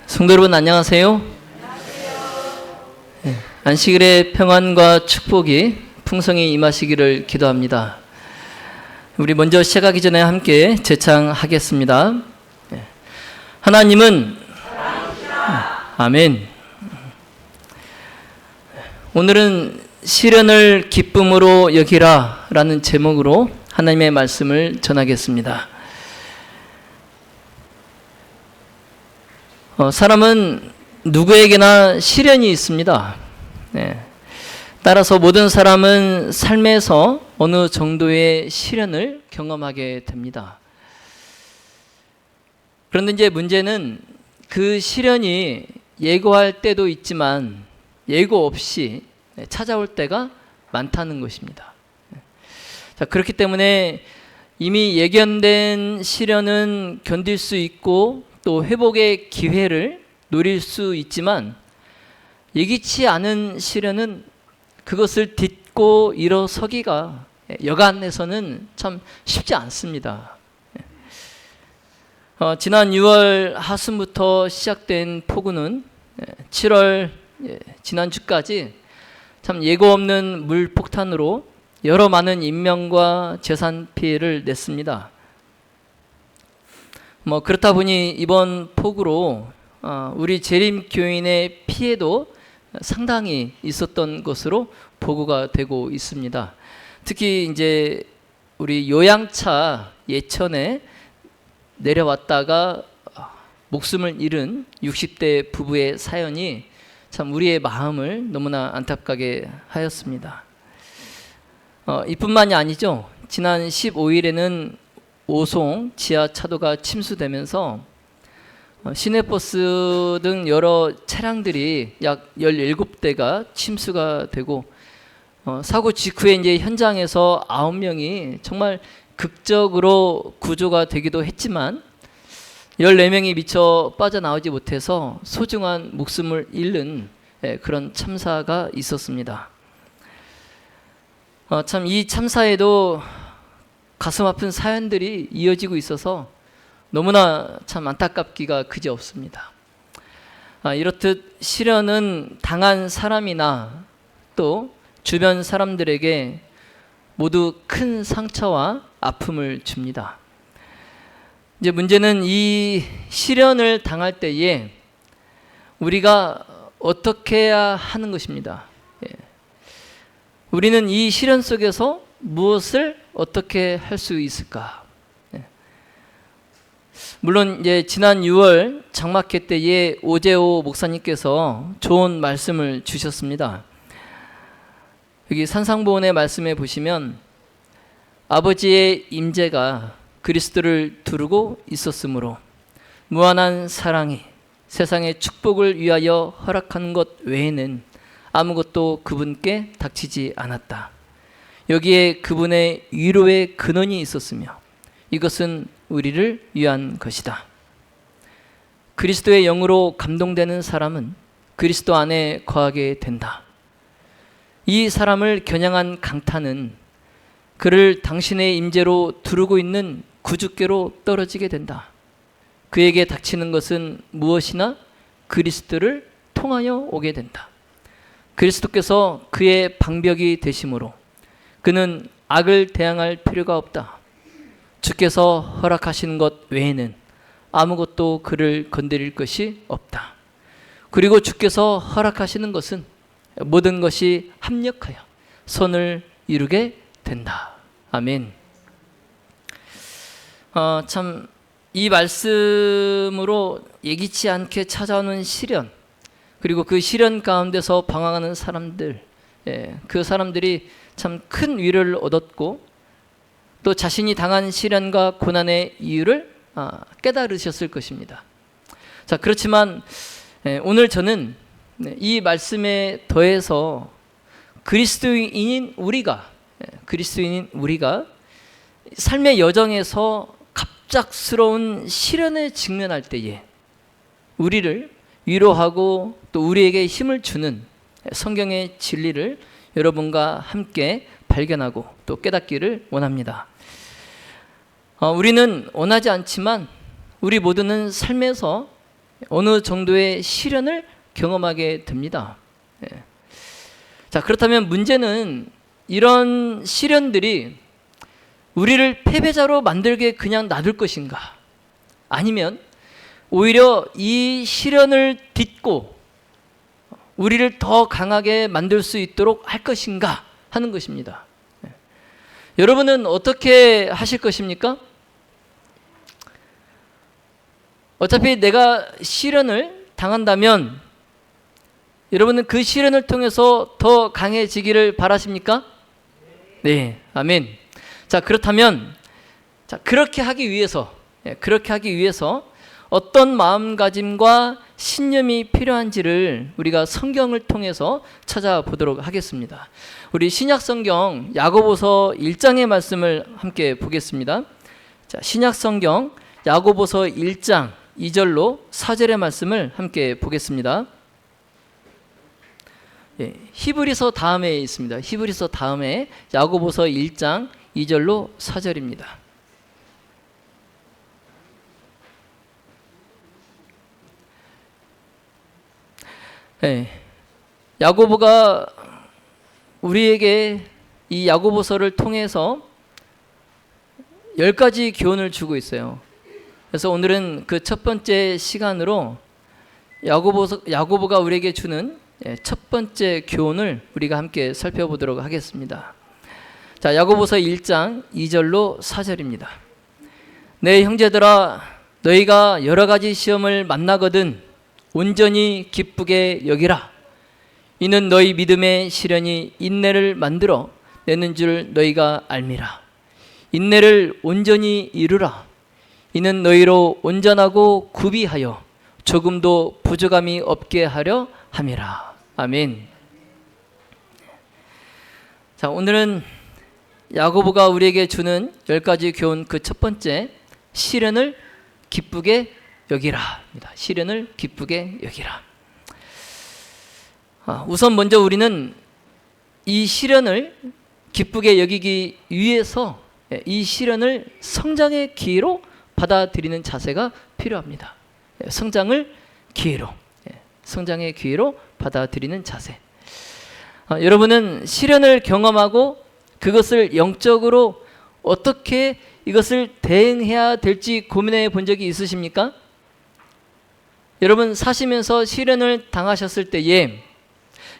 성도 여러분 안녕하세요. 안식일의 평안과 축복이 풍성히 임하시기를 기도합니다. 우리 먼저 시작하기 전에 함께 제창하겠습니다. 하나님은 아멘. 오늘은 시련을 기쁨으로 여기라 라는 제목으로 하나님의 말씀을 전하겠습니다. 사람은 누구에게나 시련이 있습니다. 따라서 모든 사람은 삶에서 어느 정도의 시련을 경험하게 됩니다. 그런데 이제 문제는 그 시련이 예고할 때도 있지만 예고 없이 찾아올 때가 많다는 것입니다. 자, 그렇기 때문에 이미 예견된 시련은 견딜 수 있고 또 회복의 기회를 노릴 수 있지만 예기치 않은 시련은 그것을 딛고 일어서기가 여간에서는 참 쉽지 않습니다. 지난 6월 하순부터 시작된 폭우는 7월 지난주까지 참 예고 없는 물폭탄으로 여러 많은 인명과 재산 피해를 냈습니다. 그렇다 보니 이번 폭우로 우리 재림교인의 피해도 상당히 있었던 것으로 보고가 되고 있습니다. 특히 이제 우리 요양차 예천에 내려왔다가 목숨을 잃은 60대 부부의 사연이 참 우리의 마음을 너무나 안타깝게 하였습니다. 이뿐만이 아니죠. 지난 15일에는 오송 지하차도가 침수되면서 시내버스 등 여러 차량들이 약 17대가 침수가 되고 사고 직후에 이제 현장에서 9명이 정말 극적으로 구조가 되기도 했지만 14명이 미처 빠져나오지 못해서 소중한 목숨을 잃는 그런 참사가 있었습니다. 참 이 참사에도 가슴 아픈 사연들이 이어지고 있어서 너무나 참 안타깝기가 그지없습니다. 이렇듯 시련은 당한 사람이나 또 주변 사람들에게 모두 큰 상처와 아픔을 줍니다. 이제 문제는 이 시련을 당할 때에 우리가 어떻게 해야 하는 것입니다. 우리는 이 시련 속에서 무엇을 어떻게 할 수 있을까? 물론 이제 지난 6월 장막회 때에 오재호 목사님께서 좋은 말씀을 주셨습니다. 여기 산상보훈의 말씀에 보시면 아버지의 임재가 그리스도를 두르고 있었으므로 무한한 사랑이 세상의 축복을 위하여 허락한 것 외에는 아무것도 그분께 닥치지 않았다. 여기에 그분의 위로의 근원이 있었으며 이것은 우리를 위한 것이다. 그리스도의 영으로 감동되는 사람은 그리스도 안에 거하게 된다. 이 사람을 겨냥한 강타는 그를 당신의 임재로 두르고 있는 구주께로 떨어지게 된다. 그에게 닥치는 것은 무엇이나 그리스도를 통하여 오게 된다. 그리스도께서 그의 방벽이 되심으로 그는 악을 대항할 필요가 없다. 주께서 허락하시는 것 외에는 아무것도 그를 건드릴 것이 없다. 그리고 주께서 허락하시는 것은 모든 것이 합력하여 선을 이루게 된다. 아멘. 참 이 말씀으로 예기치 않게 찾아오는 시련, 그리고 그 시련 가운데서 방황하는 사람들, 그 사람들이 참 큰 위로를 얻었고 또 자신이 당한 시련과 고난의 이유를 깨달으셨을 것입니다. 자, 그렇지만 오늘 저는 이 말씀에 더해서 그리스도인인 우리가 삶의 여정에서 갑작스러운 시련에 직면할 때에 우리를 위로하고 또 우리에게 힘을 주는 성경의 진리를 여러분과 함께 발견하고 또 깨닫기를 원합니다. 우리는 원하지 않지만 우리 모두는 삶에서 어느 정도의 시련을 경험하게 됩니다. 자, 그렇다면 문제는 이런 시련들이 우리를 패배자로 만들게 그냥 놔둘 것인가? 아니면 오히려 이 시련을 딛고 우리를 더 강하게 만들 수 있도록 할 것인가 하는 것입니다. 여러분은 어떻게 하실 것입니까? 어차피 내가 시련을 당한다면 여러분은 그 시련을 통해서 더 강해지기를 바라십니까? 네, 아멘. 자, 그렇다면 그렇게 하기 위해서 어떤 마음가짐과 신념이 필요한지를 우리가 성경을 통해서 찾아보도록 하겠습니다. 우리 신약성경 야고보서 1장의 말씀을 함께 보겠습니다. 자, 신약성경 야고보서 1장 2절로 4절의 말씀을 함께 보겠습니다. 히브리서 다음에 있습니다. 히브리서 다음에 야고보서 1장 2절로 4절입니다. 야고보가 우리에게 이 야고보서를 통해서 10가지 교훈을 주고 있어요. 그래서 오늘은 그 첫 번째 시간으로 야고보가 우리에게 주는 첫 번째 교훈을 우리가 함께 살펴보도록 하겠습니다. 자, 야고보서 1장 2절로 4절입니다. 내 형제들아, 너희가 여러 가지 시험을 만나거든 온전히 기쁘게 여기라. 이는 너희 믿음의 시련이 인내를 만들어 내는 줄 너희가 알미라. 인내를 온전히 이루라. 이는 너희로 온전하고 구비하여 조금도 부족함이 없게 하려 함이라. 아멘. 자, 오늘은 야고보가 우리에게 주는 10가지 교훈 그 첫 번째, 시련을 기쁘게 여기라. 시련을 기쁘게 여기라. 우선 먼저 우리는 이 시련을 기쁘게 여기기 위해서 이 시련을 성장의 기회로 받아들이는 자세가 필요합니다. 성장의 기회로 받아들이는 자세. 여러분은 시련을 경험하고 그것을 영적으로 어떻게 이것을 대응해야 될지 고민해 본 적이 있으십니까? 여러분 사시면서 시련을 당하셨을 때에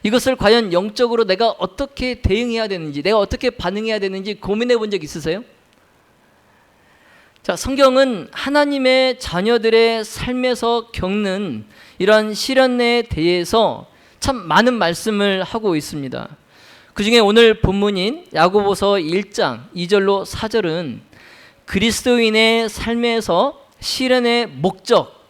이것을 과연 영적으로 내가 어떻게 대응해야 되는지, 내가 어떻게 반응해야 되는지 고민해 본 적 있으세요? 자, 성경은 하나님의 자녀들의 삶에서 겪는 이러한 시련에 대해서 참 많은 말씀을 하고 있습니다. 그 중에 오늘 본문인 야고보서 1장 2절로 4절은 그리스도인의 삶에서 시련의 목적,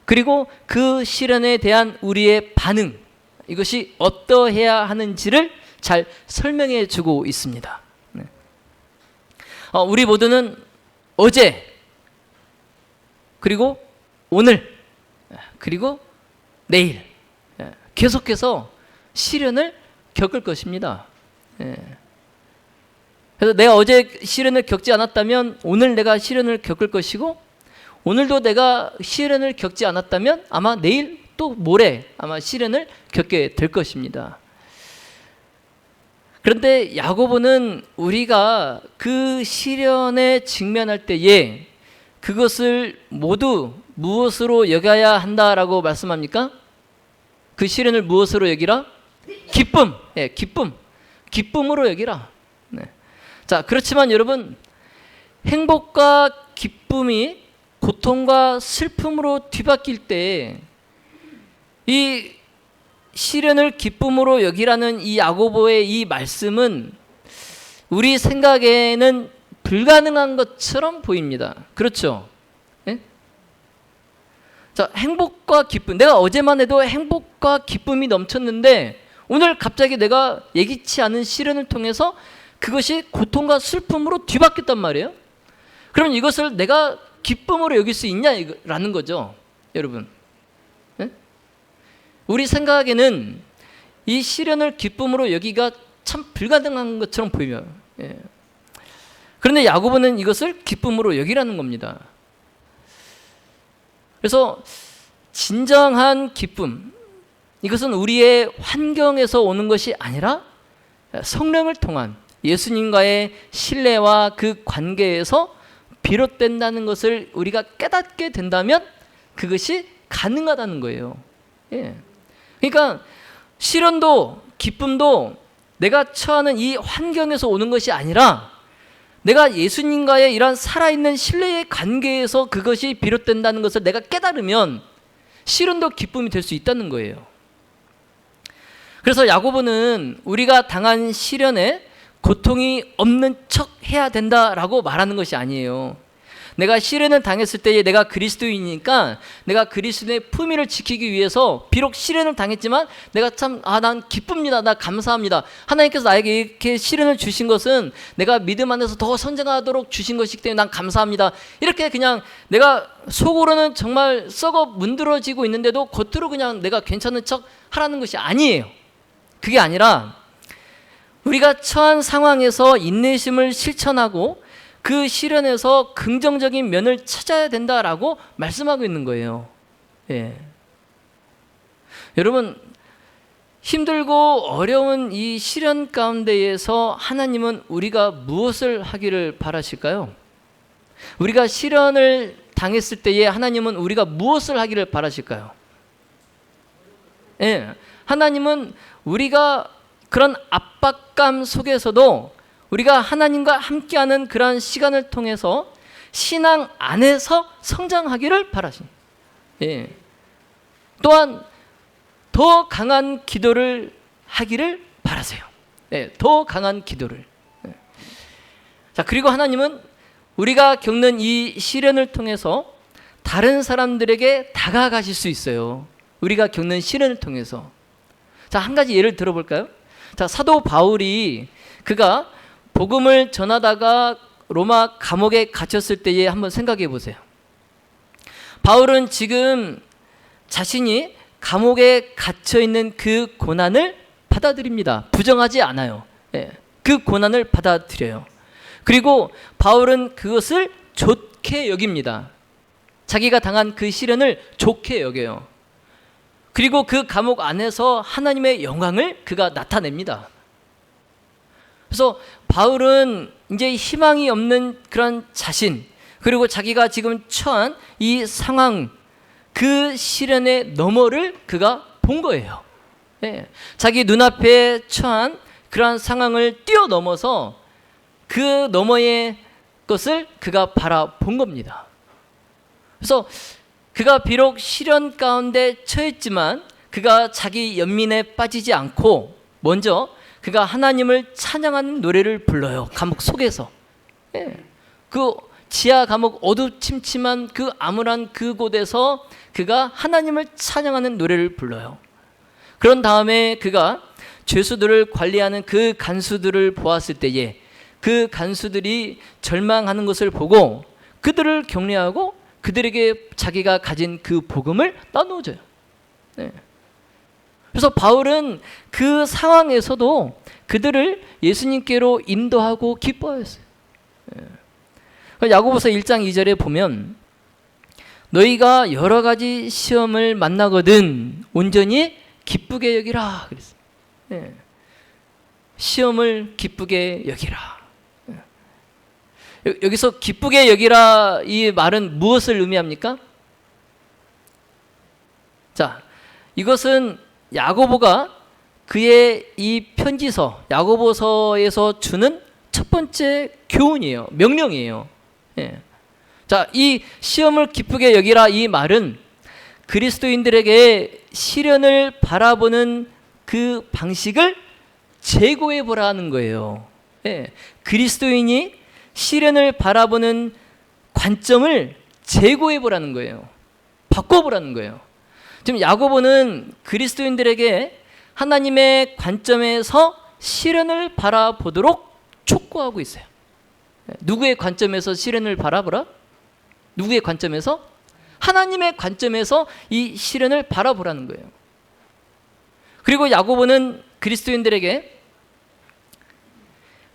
그리고 그 시련에 대한 우리의 반응, 이것이 어떠해야 하는지를 잘 설명해 주고 있습니다. 우리 모두는 어제, 그리고 오늘, 그리고 내일 계속해서 시련을 겪을 것입니다. 그래서 내가 어제 시련을 겪지 않았다면 오늘 내가 시련을 겪을 것이고, 오늘도 내가 시련을 겪지 않았다면 아마 내일 또 모레 아마 시련을 겪게 될 것입니다. 그런데 야고보는 우리가 그 시련에 직면할 때에 그것을 모두 무엇으로 여겨야 한다라고 말씀합니까? 그 시련을 무엇으로 여기라? 기쁨. 기쁨으로 여기라. 자, 그렇지만 여러분, 행복과 기쁨이 고통과 슬픔으로 뒤바뀔 때 이 시련을 기쁨으로 여기라는 이 야고보의 이 말씀은 우리 생각에는 불가능한 것처럼 보입니다. 그렇죠? 네? 자, 행복과 기쁨. 내가 어제만 해도 행복과 기쁨이 넘쳤는데 오늘 갑자기 내가 예기치 않은 시련을 통해서 그것이 고통과 슬픔으로 뒤바뀌었단 말이에요. 그럼 이것을 내가 기쁨으로 여길 수 있냐라는 거죠, 여러분. 우리 생각에는 이 시련을 기쁨으로 여기가 참 불가능한 것처럼 보여요. 그런데 야고보는 이것을 기쁨으로 여기라는 겁니다. 그래서 진정한 기쁨, 이것은 우리의 환경에서 오는 것이 아니라 성령을 통한 예수님과의 신뢰와 그 관계에서 비롯된다는 것을 우리가 깨닫게 된다면 그것이 가능하다는 거예요. 예. 그러니까 시련도 기쁨도 내가 처하는 이 환경에서 오는 것이 아니라 내가 예수님과의 이런 살아있는 신뢰의 관계에서 그것이 비롯된다는 것을 내가 깨달으면 시련도 기쁨이 될 수 있다는 거예요. 그래서 야고보는 우리가 당한 시련에 고통이 없는 척 해야 된다라고 말하는 것이 아니에요. 내가 시련을 당했을 때에 내가 그리스도인이니까 내가 그리스도의 품위를 지키기 위해서 비록 시련을 당했지만 내가 난 기쁩니다. 나 감사합니다. 하나님께서 나에게 이렇게 시련을 주신 것은 내가 믿음 안에서 더 성장하도록 주신 것이기 때문에 난 감사합니다. 이렇게 그냥 내가 속으로는 정말 썩어 문드러지고 있는데도 겉으로 그냥 내가 괜찮은 척 하라는 것이 아니에요. 그게 아니라 우리가 처한 상황에서 인내심을 실천하고 그 시련에서 긍정적인 면을 찾아야 된다라고 말씀하고 있는 거예요. 예. 여러분, 힘들고 어려운 이 시련 가운데에서 하나님은 우리가 무엇을 하기를 바라실까요? 우리가 시련을 당했을 때에 하나님은 우리가 무엇을 하기를 바라실까요? 예. 하나님은 우리가 그런 압박감 속에서도 우리가 하나님과 함께하는 그러한 시간을 통해서 신앙 안에서 성장하기를 바라십니다. 예. 또한 더 강한 기도를 하기를 바라세요. 예. 더 강한 기도를. 예. 자, 그리고 하나님은 우리가 겪는 이 시련을 통해서 다른 사람들에게 다가가실 수 있어요. 우리가 겪는 시련을 통해서. 자, 한 가지 예를 들어볼까요? 자, 사도 바울이 그가 복음을 전하다가 로마 감옥에 갇혔을 때에 한번 생각해 보세요. 바울은 지금 자신이 감옥에 갇혀 있는 그 고난을 받아들입니다. 부정하지 않아요. 예, 그 고난을 받아들여요. 그리고 바울은 그것을 좋게 여깁니다. 자기가 당한 그 시련을 좋게 여겨요. 그리고 그 감옥 안에서 하나님의 영광을 그가 나타냅니다. 그래서 바울은 이제 희망이 없는 그런 자신, 그리고 자기가 지금 처한 이 상황, 그 시련의 너머를 그가 본 거예요. 네. 자기 눈앞에 처한 그러한 상황을 뛰어넘어서 그 너머의 것을 그가 바라본 겁니다. 그래서 그가 비록 시련 가운데 처했지만 그가 자기 연민에 빠지지 않고 먼저 그가 하나님을 찬양하는 노래를 불러요. 감옥 속에서. 예. 그 지하 감옥 어두침침한 그 암울한 그곳에서 그가 하나님을 찬양하는 노래를 불러요. 그런 다음에 그가 죄수들을 관리하는 그 간수들을 보았을 때에 그 간수들이 절망하는 것을 보고 그들을 격려하고 그들에게 자기가 가진 그 복음을 나누어줘요. 네. 그래서 바울은 그 상황에서도 그들을 예수님께로 인도하고 기뻐했어요. 야고보서 1장 2절에 보면 너희가 여러 가지 시험을 만나거든 온전히 기쁘게 여기라 그랬어요. 네. 시험을 기쁘게 여기라. 여기서 기쁘게 여기라 이 말은 무엇을 의미합니까? 자, 이것은 야고보가 그의 이 편지서 야고보서에서 주는 첫 번째 교훈이에요. 명령이에요. 예. 자, 이 시험을 기쁘게 여기라 이 말은 그리스도인들에게 시련을 바라보는 그 방식을 재고해 보라는 거예요. 예. 그리스도인이 시련을 바라보는 관점을 재고해 보라는 거예요. 바꿔보라는 거예요. 지금 야고보는 그리스도인들에게 하나님의 관점에서 시련을 바라보도록 촉구하고 있어요. 누구의 관점에서 시련을 바라보라? 누구의 관점에서? 하나님의 관점에서 이 시련을 바라보라는 거예요. 그리고 야고보는 그리스도인들에게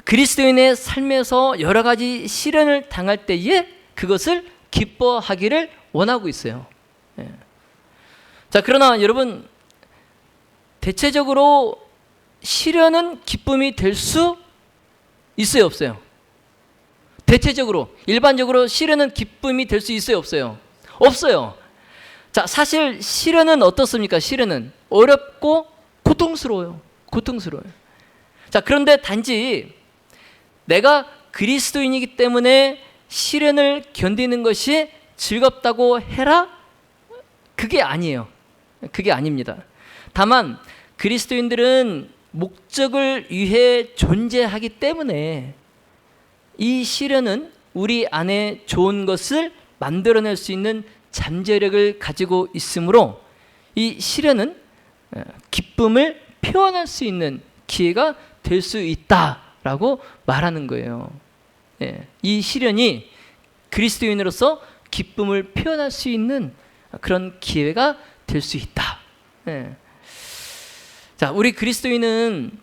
그리스도인의 삶에서 여러 가지 시련을 당할 때에 그것을 기뻐하기를 원하고 있어요. 예. 자, 그러나 여러분, 대체적으로 시련은 기쁨이 될 수 있어요, 없어요? 대체적으로, 일반적으로 시련은 기쁨이 될 수 있어요, 없어요? 없어요. 자, 사실 시련은 어떻습니까? 시련은 어렵고 고통스러워요. 고통스러워요. 자, 그런데 단지 내가 그리스도인이기 때문에 시련을 견디는 것이 즐겁다고 해라? 그게 아니에요. 그게 아닙니다. 다만 그리스도인들은 목적을 위해 존재하기 때문에 이 시련은 우리 안에 좋은 것을 만들어낼 수 있는 잠재력을 가지고 있으므로 이 시련은 기쁨을 표현할 수 있는 기회가 될 수 있다라고 말하는 거예요. 이 시련이 그리스도인으로서 기쁨을 표현할 수 있는 그런 기회가 될 수 있다. 자, 우리 그리스도인은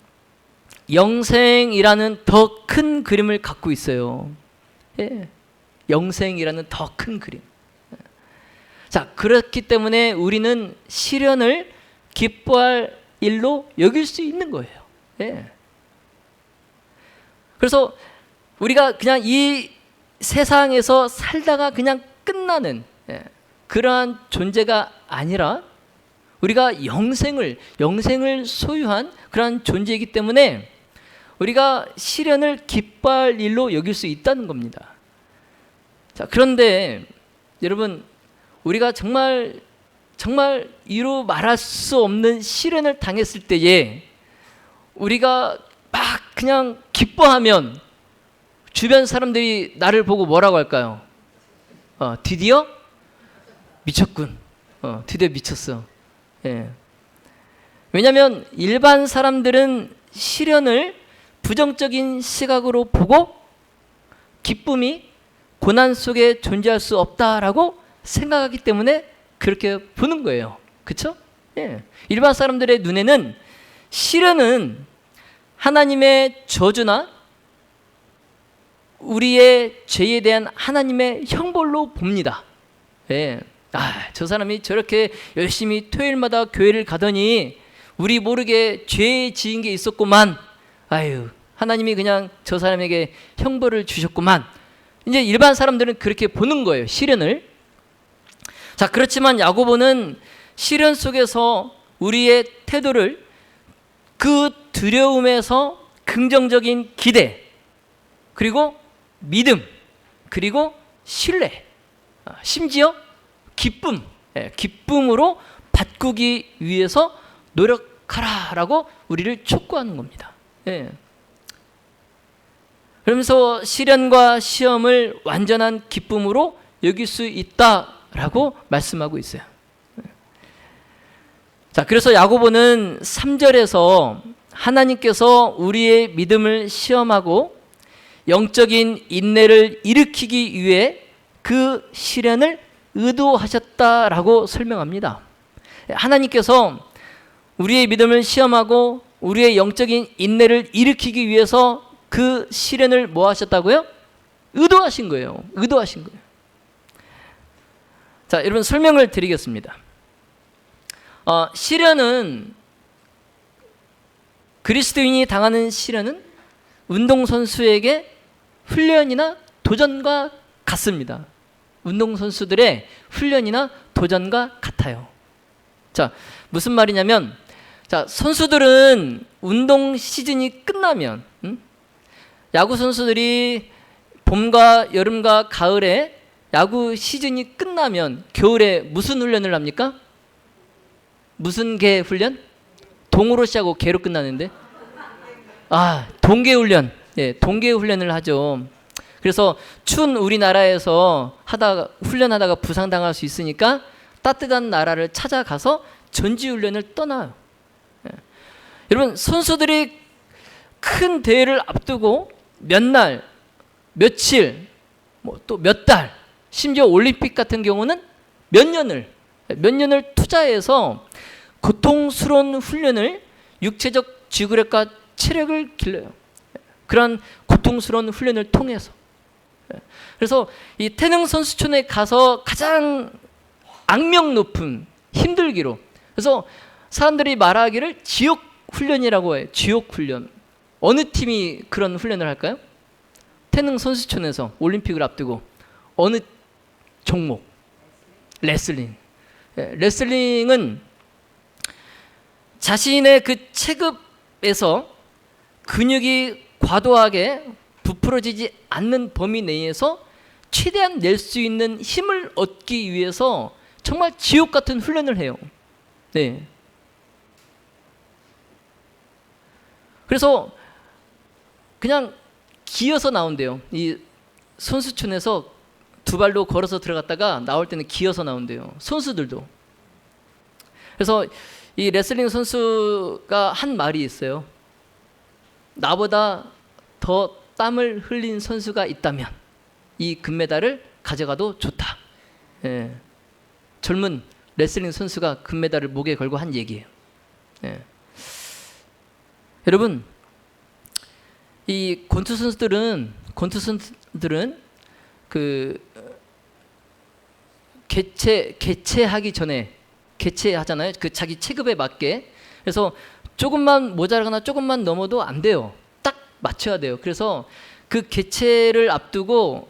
영생이라는 더 큰 그림을 갖고 있어요. 영생이라는 더 큰 그림. 자, 그렇기 때문에 우리는 시련을 기뻐할 일로 여길 수 있는 거예요. 그래서 우리가 그냥 이 세상에서 살다가 그냥 끝나는 그러한 존재가 아니라 우리가 영생을 소유한 그러한 존재이기 때문에 우리가 시련을 기뻐할 일로 여길 수 있다는 겁니다. 자, 그런데 여러분, 우리가 정말 이루 말할 수 없는 시련을 당했을 때에 우리가 막 그냥 기뻐하면 주변 사람들이 나를 보고 뭐라고 할까요? 드디어 미쳤군. 드디어 미쳤어. 왜냐하면 일반 사람들은 시련을 부정적인 시각으로 보고 기쁨이 고난 속에 존재할 수 없다라고 생각하기 때문에 그렇게 보는 거예요. 그렇죠? 일반 사람들의 눈에는 시련은 하나님의 저주나 우리의 죄에 대한 하나님의 형벌로 봅니다. 저 사람이 저렇게 열심히 토요일마다 교회를 가더니 우리 모르게 죄 지은 게 있었구만. 아유, 하나님이 그냥 저 사람에게 형벌을 주셨구만. 이제 일반 사람들은 그렇게 보는 거예요, 시련을. 자, 그렇지만 야고보는 시련 속에서 우리의 태도를 그 두려움에서 긍정적인 기대, 그리고 믿음, 그리고 신뢰, 심지어 기쁨으로 바꾸기 위해서 노력하라라고 우리를 촉구하는 겁니다. 그러면서 시련과 시험을 완전한 기쁨으로 여길 수 있다라고 말씀하고 있어요. 자, 그래서 야고보는 3절에서 하나님께서 우리의 믿음을 시험하고 영적인 인내를 일으키기 위해 그 시련을 의도하셨다라고 설명합니다. 하나님께서 우리의 믿음을 시험하고 우리의 영적인 인내를 일으키기 위해서 그 시련을 뭐 하셨다고요? 의도하신 거예요. 의도하신 거예요. 자, 여러분 설명을 드리겠습니다. 시련은, 그리스도인이 당하는 시련은 운동선수에게 훈련이나 도전과 같습니다. 운동선수들의 훈련이나 도전과 같아요. 자, 무슨 말이냐면, 자, 선수들은 운동 시즌이 끝나면, 야구 선수들이 봄과 여름과 가을에 야구 시즌이 끝나면 겨울에 무슨 훈련을 합니까? 무슨 개 훈련? 동으로 시작하고 개로 끝나는데? 동계 훈련. 동계 훈련을 하죠. 그래서 추운 우리나라에서 훈련하다가 부상당할 수 있으니까 따뜻한 나라를 찾아가서 전지훈련을 떠나요. 여러분, 선수들이 큰 대회를 앞두고 몇 날, 며칠, 또 몇 달, 심지어 올림픽 같은 경우는 몇 년을 투자해서 고통스러운 훈련을, 육체적 지구력과 체력을 길러요. 그런 고통스러운 훈련을 통해서. 그래서 이 태릉 선수촌에 가서 가장 악명 높은 힘들기로. 그래서 사람들이 말하기를 지옥 훈련이라고 해요. 지옥 훈련. 어느 팀이 그런 훈련을 할까요? 태능 선수촌에서 올림픽을 앞두고 어느 종목? 레슬링. 레슬링은 자신의 그 체급에서 근육이 과도하게 부풀어지지 않는 범위 내에서 최대한 낼 수 있는 힘을 얻기 위해서 정말 지옥 같은 훈련을 해요. 네. 그래서 그냥 기어서 나온대요. 이 선수촌에서 두 발로 걸어서 들어갔다가 나올 때는 기어서 나온대요. 선수들도. 그래서 이 레슬링 선수가 한 말이 있어요. 나보다 더 땀을 흘린 선수가 있다면 이 금메달을 가져가도 좋다. 예. 젊은 레슬링 선수가 금메달을 목에 걸고 한 얘기예요. 예. 여러분, 이 권투 선수들은 그 개체하기 전에 개체하잖아요. 그 자기 체급에 맞게. 그래서 조금만 모자라거나 조금만 넘어도 안 돼요. 딱 맞춰야 돼요. 그래서 그 개체를 앞두고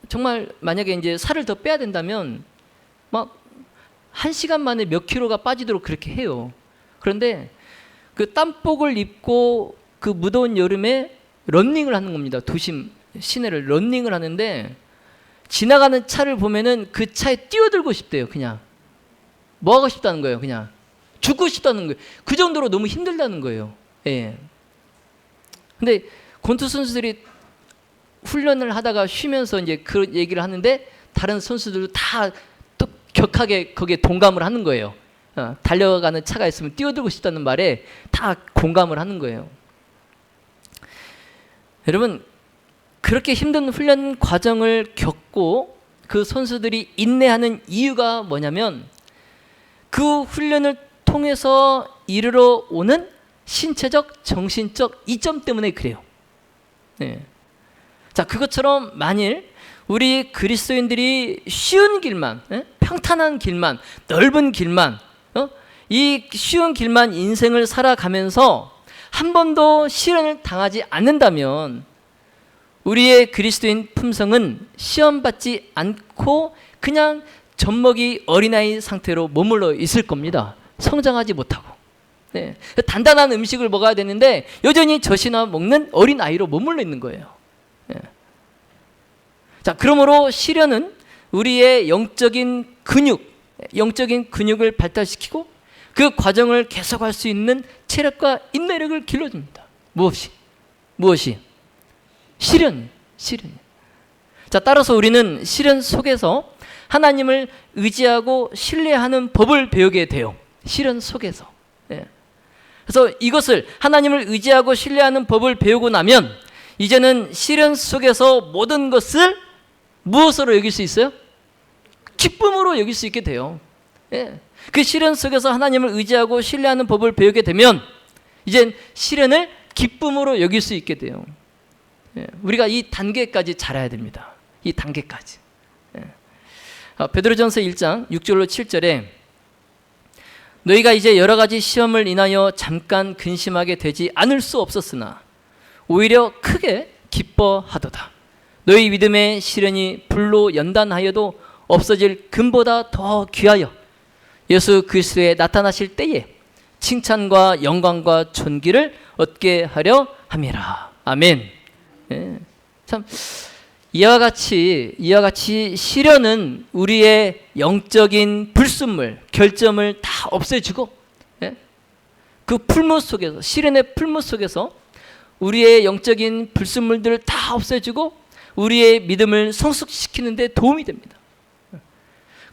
정말 만약에 이제 살을 더 빼야 된다면 막 1시간 만에 몇 킬로가 빠지도록 그렇게 해요. 그런데 그 땀복을 입고 그 무더운 여름에 런닝을 하는 겁니다. 도심 시내를 런닝을 하는데 지나가는 차를 보면은 그 차에 뛰어들고 싶대요. 그냥 뭐 하고 싶다는 거예요. 그냥 죽고 싶다는 거예요. 그 정도로 너무 힘들다는 거예요. 예. 근데 권투 선수들이 훈련을 하다가 쉬면서 이제 그 얘기를 하는데 다른 선수들도 다 또 격하게 거기에 동감을 하는 거예요. 달려가는 차가 있으면 뛰어들고 싶다는 말에 다 공감을 하는 거예요. 여러분, 그렇게 힘든 훈련 과정을 겪고 그 선수들이 인내하는 이유가 뭐냐면 그 훈련을 통해서 이르러 오는 신체적, 정신적 이점 때문에 그래요. 네. 자, 그것처럼 만일 우리 그리스도인들이 쉬운 길만, 평탄한 길만, 넓은 길만, 이 쉬운 길만 인생을 살아가면서 한 번도 시련을 당하지 않는다면 우리의 그리스도인 품성은 시험받지 않고 그냥 젖먹이 어린아이 상태로 머물러 있을 겁니다. 성장하지 못하고. 네. 단단한 음식을 먹어야 되는데 여전히 젖이나 먹는 어린아이로 머물러 있는 거예요. 네. 자, 그러므로 시련은 우리의 영적인 근육을 발달시키고 그 과정을 계속할 수 있는 체력과 인내력을 길러줍니다. 무엇이? 시련. 자, 따라서 우리는 시련 속에서 하나님을 의지하고 신뢰하는 법을 배우게 돼요. 시련 속에서. 네. 그래서 이것을 하나님을 의지하고 신뢰하는 법을 배우고 나면 이제는 시련 속에서 모든 것을 무엇으로 여길 수 있어요? 기쁨으로 여길 수 있게 돼요. 네. 그 시련 속에서 하나님을 의지하고 신뢰하는 법을 배우게 되면 이젠 시련을 기쁨으로 여길 수 있게 돼요. 예, 우리가 이 단계까지 자라야 됩니다. 이 단계까지. 예. 베드로전서 1장 6절로 7절에 너희가 이제 여러 가지 시험을 인하여 잠깐 근심하게 되지 않을 수 없었으나 오히려 크게 기뻐하도다. 너희 믿음의 시련이 불로 연단하여도 없어질 금보다 더 귀하여 예수 그리스도에 나타나실 때에 칭찬과 영광과 존귀를 얻게 하려 함이라. 아멘. 예, 참 이와 같이 시련은 우리의 영적인 불순물, 결점을 다 없애주고, 예? 그 풀무 속에서, 시련의 풀무 속에서 우리의 영적인 불순물들을 다 없애주고 우리의 믿음을 성숙시키는 데 도움이 됩니다.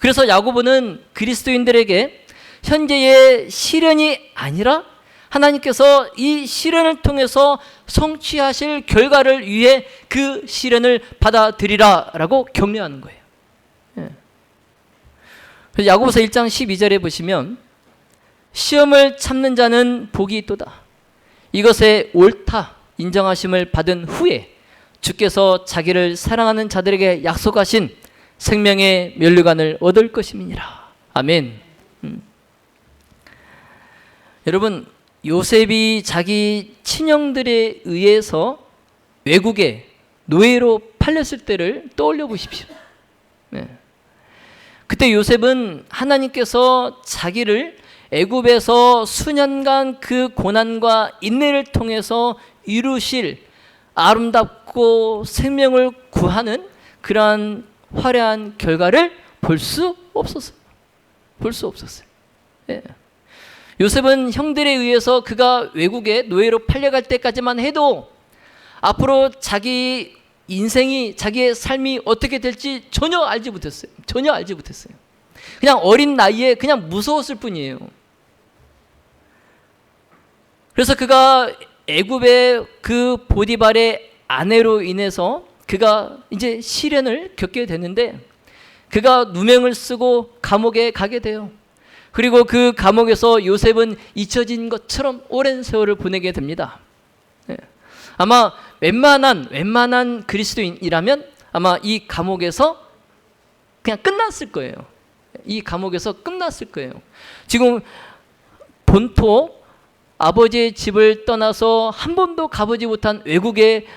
그래서 야고보는 그리스도인들에게 현재의 시련이 아니라 하나님께서 이 시련을 통해서 성취하실 결과를 위해 그 시련을 받아들이라 라고 격려하는 거예요. 예. 그래서 야고보서 1장 12절에 보시면 시험을 참는 자는 복이 있도다. 이것에 옳다 인정하심을 받은 후에 주께서 자기를 사랑하는 자들에게 약속하신 생명의 면류관을 얻을 것임이니라. 아멘. 여러분, 요셉이 자기 친형들에 의해서 외국에 노예로 팔렸을 때를 떠올려 보십시오. 네. 그때 요셉은 하나님께서 자기를 애굽에서 수년간 그 고난과 인내를 통해서 이루실 아름답고 생명을 구하는 그러한 화려한 결과를 볼 수 없었어요. 볼 수 없었어요. 네. 요셉은 형들에 의해서 그가 외국에 노예로 팔려갈 때까지만 해도 앞으로 자기 인생이, 자기의 삶이 어떻게 될지 전혀 알지 못했어요. 전혀 알지 못했어요. 그냥 어린 나이에 그냥 무서웠을 뿐이에요. 그래서 그가 애굽의 그 보디발의 아내로 인해서 그가 이제 시련을 겪게 되는데, 그가 누명을 쓰고 감옥에 가게 돼요. 그리고 그 감옥에서 요셉은 잊혀진 것처럼 오랜 세월을 보내게 됩니다. 네. 아마 웬만한 그리스도인이라면 아마 이 감옥에서 그냥 끝났을 거예요. 이 감옥에서 끝났을 거예요. 지금 본토 아버지의 집을 떠나서 한 번도 가보지 못한 외국에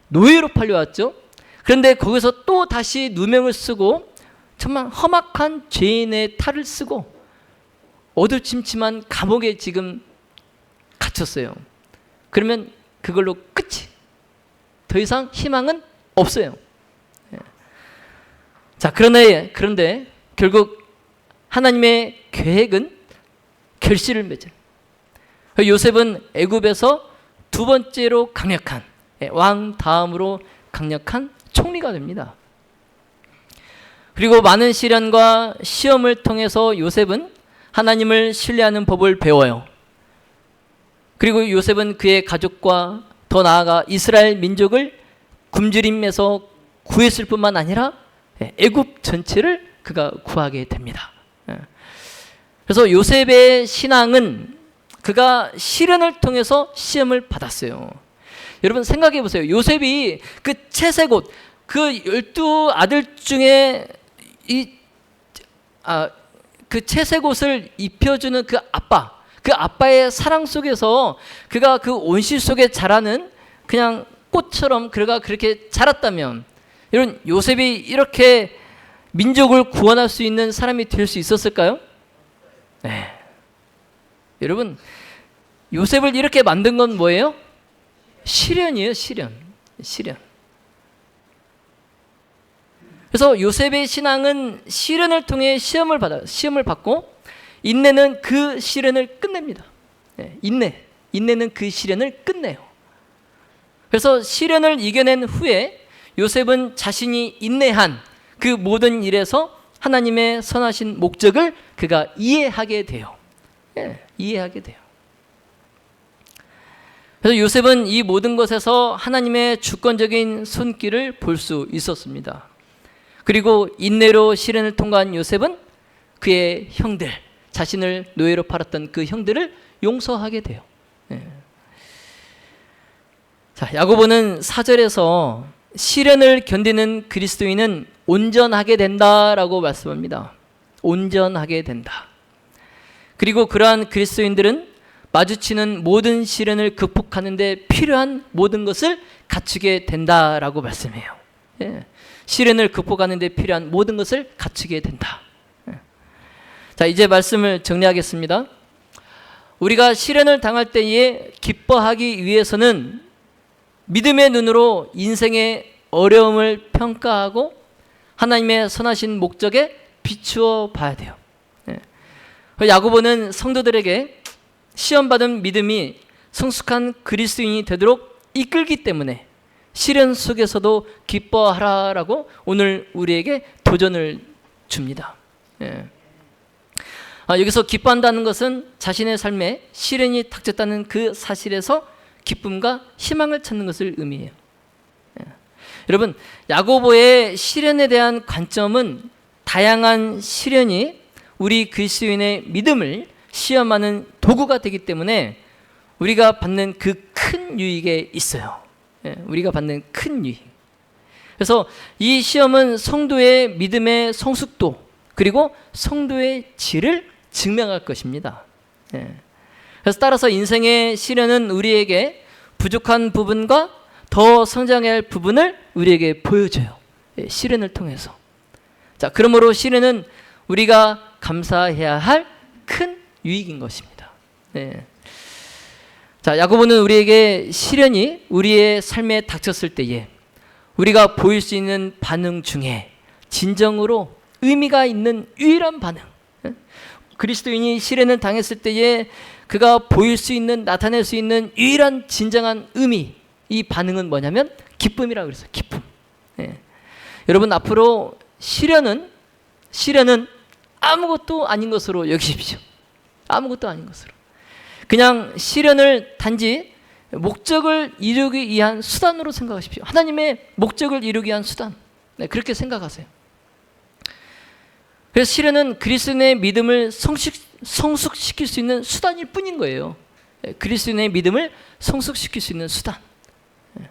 노예로 팔려왔죠. 그런데 거기서 또 다시 누명을 쓰고 정말 험악한 죄인의 탈을 쓰고 어두침침한 감옥에 지금 갇혔어요. 그러면 그걸로 끝이, 더 이상 희망은 없어요. 자, 그런데 결국 하나님의 계획은 결실을 맺어요. 요셉은 애굽에서 두 번째로 강력한, 왕 다음으로 강력한 총리가 됩니다. 그리고 많은 시련과 시험을 통해서 요셉은 하나님을 신뢰하는 법을 배워요. 그리고 요셉은 그의 가족과 더 나아가 이스라엘 민족을 굶주림에서 구했을 뿐만 아니라 애굽 전체를 그가 구하게 됩니다. 그래서 요셉의 신앙은 그가 시련을 통해서 시험을 받았어요. 여러분 생각해 보세요. 요셉이 그 채색옷, 그 12아들 중에 그 채색옷을 입혀주는 그 아빠의 사랑 속에서 그가 그 온실 속에 자라는 그냥 꽃처럼 그가 그렇게 자랐다면, 여러분 요셉이 이렇게 민족을 구원할 수 있는 사람이 될 수 있었을까요? 네. 여러분, 요셉을 이렇게 만든 건 뭐예요? 시련이에요. 시련. 그래서 요셉의 신앙은 시련을 통해 시험을 받고, 인내는 그 시련을 끝냅니다. 인내는 그 시련을 끝내요. 그래서 시련을 이겨낸 후에 요셉은 자신이 인내한 그 모든 일에서 하나님의 선하신 목적을 그가 이해하게 돼요. 이해하게 돼요. 그래서 요셉은 이 모든 것에서 하나님의 주권적인 손길을 볼 수 있었습니다. 그리고 인내로 시련을 통과한 요셉은 그의 형들, 자신을 노예로 팔았던 그 형들을 용서하게 돼요. 자, 야고보는 4절에서 시련을 견디는 그리스도인은 온전하게 된다라고 말씀합니다. 온전하게 된다. 그리고 그러한 그리스도인들은 마주치는 모든 시련을 극복하는 데 필요한 모든 것을 갖추게 된다라고 말씀해요. 시련을 극복하는 데 필요한 모든 것을 갖추게 된다. 자, 이제 말씀을 정리하겠습니다. 우리가 시련을 당할 때에 기뻐하기 위해서는 믿음의 눈으로 인생의 어려움을 평가하고 하나님의 선하신 목적에 비추어 봐야 돼요. 야고보는 성도들에게 시험받은 믿음이 성숙한 그리스도인이 되도록 이끌기 때문에 시련 속에서도 기뻐하라라고 오늘 우리에게 도전을 줍니다. 여기서 기뻐한다는 것은 자신의 삶에 시련이 닥쳤다는 그 사실에서 기쁨과 희망을 찾는 것을 의미해요. 여러분, 야고보의 시련에 대한 관점은 다양한 시련이 우리 그리스도인의 믿음을 시험하는 도구가 되기 때문에 우리가 받는 그 큰 유익에 있어요. 우리가 받는 큰 유익. 그래서 이 시험은 성도의 믿음의 성숙도 그리고 성도의 질을 증명할 것입니다. 그래서 따라서 인생의 시련은 우리에게 부족한 부분과 더 성장해야 할 부분을 우리에게 보여줘요. 시련을 통해서. 자, 그러므로 시련은 우리가 감사해야 할 큰 유익인 것입니다. 네. 자, 야고보는 우리에게 시련이 우리의 삶에 닥쳤을 때에 우리가 보일 수 있는 반응 중에 진정으로 의미가 있는 유일한 반응, 그리스도인이 시련을 당했을 때에 그가 보일 수 있는, 나타낼 수 있는 유일한 진정한 의미, 이 반응은 뭐냐면 기쁨이라고 그랬어요. 기쁨. 예. 여러분, 앞으로 시련은 아무것도 아닌 것으로 여기십시오. 아무것도 아닌 것으로. 그냥 시련을 단지 목적을 이루기 위한 수단으로 생각하십시오. 하나님의 목적을 이루기 위한 수단. 네, 그렇게 생각하세요. 그래서 시련은 그리스도인의 믿음을 성숙시킬 수 있는 수단일 뿐인 거예요. 네, 그리스도인의 믿음을 성숙시킬 수 있는 수단. 네.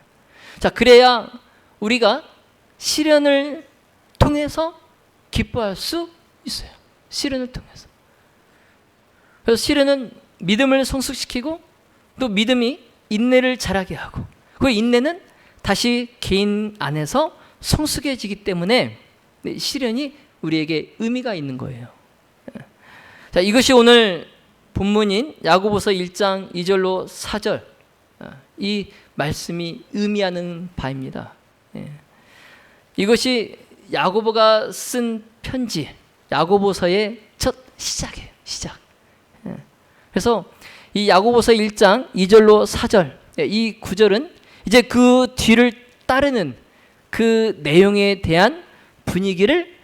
자, 그래야 우리가 시련을 통해서 기뻐할 수 있어요. 시련을 통해서. 그래서 시련은 믿음을 성숙시키고 또 믿음이 인내를 자라게 하고, 그 인내는 다시 개인 안에서 성숙해지기 때문에 시련이 우리에게 의미가 있는 거예요. 자, 이것이 오늘 본문인 야고보서 1장 2절로 4절, 이 말씀이 의미하는 바입니다. 이것이 야고보가 쓴 편지, 야고보서의 첫 시작이에요. 시작. 그래서 이 야고보서 1장 2절로 4절, 이 구절은 이제 그 뒤를 따르는 그 내용에 대한 분위기를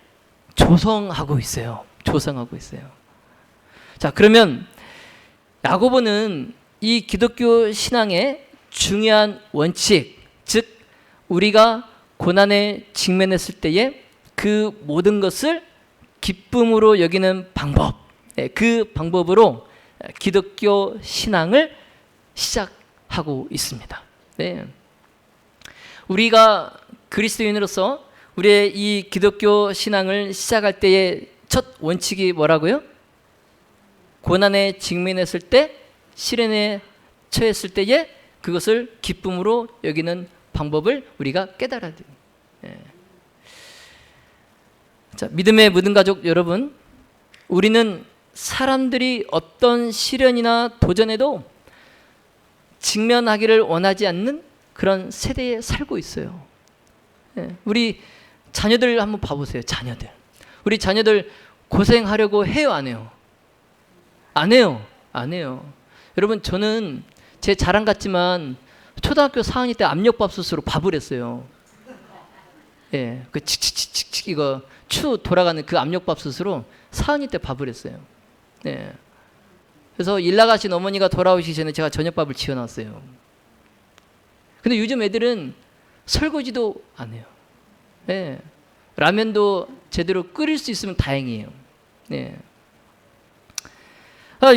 조성하고 있어요. 조성하고 있어요. 자, 그러면 야고보는 이 기독교 신앙의 중요한 원칙, 즉 우리가 고난에 직면했을 때에 그 모든 것을 기쁨으로 여기는 방법, 그 방법으로 기독교 신앙을 시작하고 있습니다. 네. 우리가 그리스도인으로서 우리의 이 기독교 신앙을 시작할 때의 첫 원칙이 뭐라고요? 고난에 직면했을 때, 시련에 처했을 때에 그것을 기쁨으로 여기는 방법을 우리가 깨달아야 돼요. 네. 자, 믿음의 모든 가족 여러분, 우리는 사람들이 어떤 시련이나 도전에도 직면하기를 원하지 않는 그런 세대에 살고 있어요. 예, 우리 자녀들 한번 봐보세요. 자녀들. 우리 자녀들 고생하려고 해요, 안 해요? 안 해요. 안 해요. 여러분, 저는 제 자랑 같지만 초등학교 4학년 때 압력밥솥으로 밥을 했어요. 예, 그 칙칙칙칙 이거 추 돌아가는 그 압력밥솥으로 4학년 때 밥을 했어요. 네. 그래서 일 나가신 어머니가 돌아오시기 전에 제가 저녁밥을 지어놨어요. 근데 요즘 애들은 설거지도 안 해요. 네. 라면도 제대로 끓일 수 있으면 다행이에요. 네.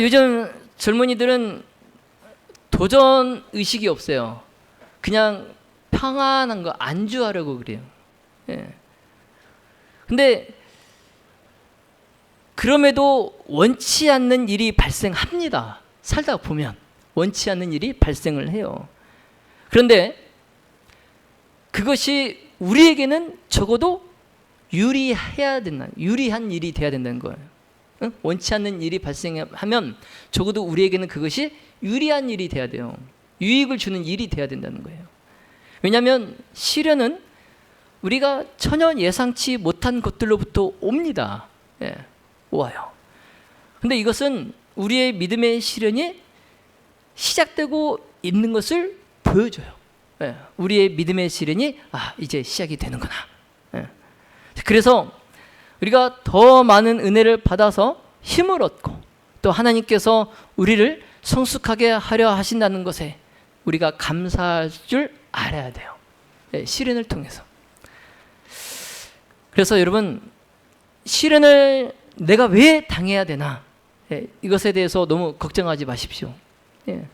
요즘 젊은이들은 도전 의식이 없어요. 그냥 평안한 거 안주하려고 그래요. 네. 근데 그럼에도 원치 않는 일이 발생합니다. 살다 보면 원치 않는 일이 발생을 해요. 그런데 그것이 우리에게는 적어도 유리한 일이 돼야 된다는 거예요. 응? 원치 않는 일이 발생하면 적어도 우리에게는 그것이 유리한 일이 돼야 돼요. 유익을 주는 일이 돼야 된다는 거예요. 왜냐하면 시련은 우리가 전혀 예상치 못한 것들로부터 옵니다. 예. 와요. 근데 이것은 우리의 믿음의 시련이 시작되고 있는 것을 보여줘요. 예, 우리의 믿음의 시련이 이제 시작이 되는구나. 예. 그래서 우리가 더 많은 은혜를 받아서 힘을 얻고 또 하나님께서 우리를 성숙하게 하려 하신다는 것에 우리가 감사할 줄 알아야 돼요. 예, 시련을 통해서. 그래서 여러분, 시련을 내가 왜 당해야 되나? 예, 이것에 대해서 너무 걱정하지 마십시오. 예.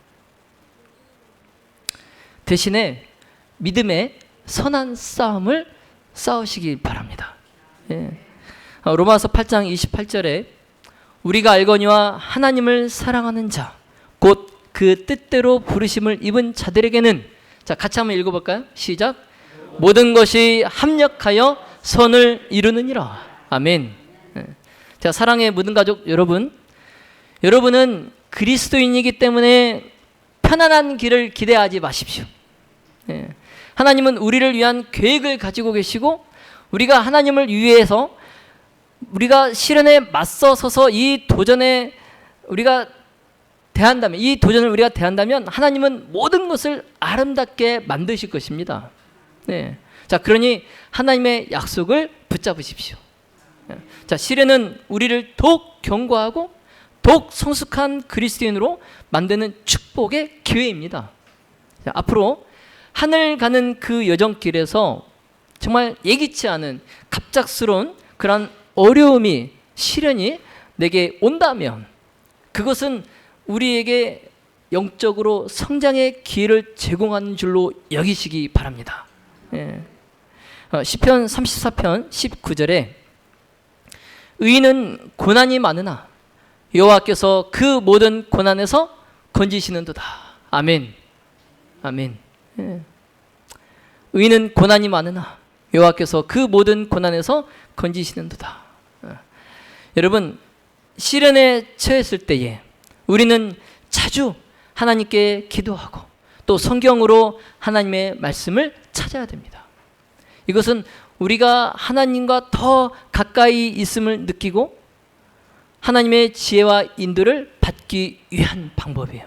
대신에 믿음의 선한 싸움을 싸우시기 바랍니다. 예. 로마서 8장 28절에 우리가 알거니와 하나님을 사랑하는 자, 곧 그 뜻대로 부르심을 입은 자들에게는, 자 같이 한번 읽어볼까요? 시작. 모든 것이 합력하여 선을 이루느니라. 아멘. 자, 사랑의 모든 가족 여러분, 여러분은 그리스도인이기 때문에 편안한 길을 기대하지 마십시오. 하나님은 우리를 위한 계획을 가지고 계시고, 우리가 하나님을 위해서 우리가 시련에 맞서서서 이 도전을 우리가 대한다면 하나님은 모든 것을 아름답게 만드실 것입니다. 자, 그러니 하나님의 약속을 붙잡으십시오. 자, 시련은 우리를 더욱 견고하고 더욱 성숙한 그리스도인으로 만드는 축복의 기회입니다. 자, 앞으로 하늘 가는 그 여정길에서 정말 예기치 않은 갑작스러운 그런 어려움이, 시련이 내게 온다면 그것은 우리에게 영적으로 성장의 기회를 제공하는 줄로 여기시기 바랍니다. 시편 34편 19절에 의인은 고난이 많으나 여호와께서 그 모든 고난에서 건지시는도다. 아멘. 아멘. 의인은 고난이 많으나 여호와께서 그 모든 고난에서 건지시는도다. 여러분, 시련에 처했을 때에 우리는 자주 하나님께 기도하고 또 성경으로 하나님의 말씀을 찾아야 됩니다. 이것은 우리가 하나님과 더 가까이 있음을 느끼고 하나님의 지혜와 인도를 받기 위한 방법이에요.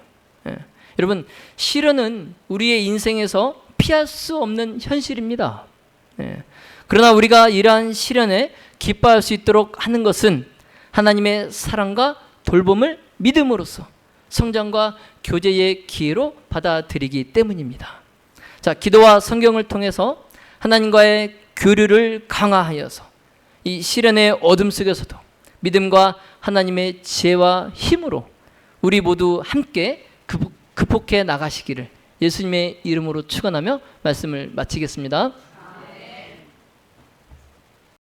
여러분, 시련은 우리의 인생에서 피할 수 없는 현실입니다. 그러나 우리가 이러한 시련에 기뻐할 수 있도록 하는 것은 하나님의 사랑과 돌봄을 믿음으로써 성장과 교제의 기회로 받아들이기 때문입니다. 자, 기도와 성경을 통해서 하나님과의 교류를 강화하여서 이 시련의 어둠 속에서도 믿음과 하나님의 지혜와 힘으로 우리 모두 함께 극복해 나가시기를 예수님의 이름으로 축원하며 말씀을 마치겠습니다.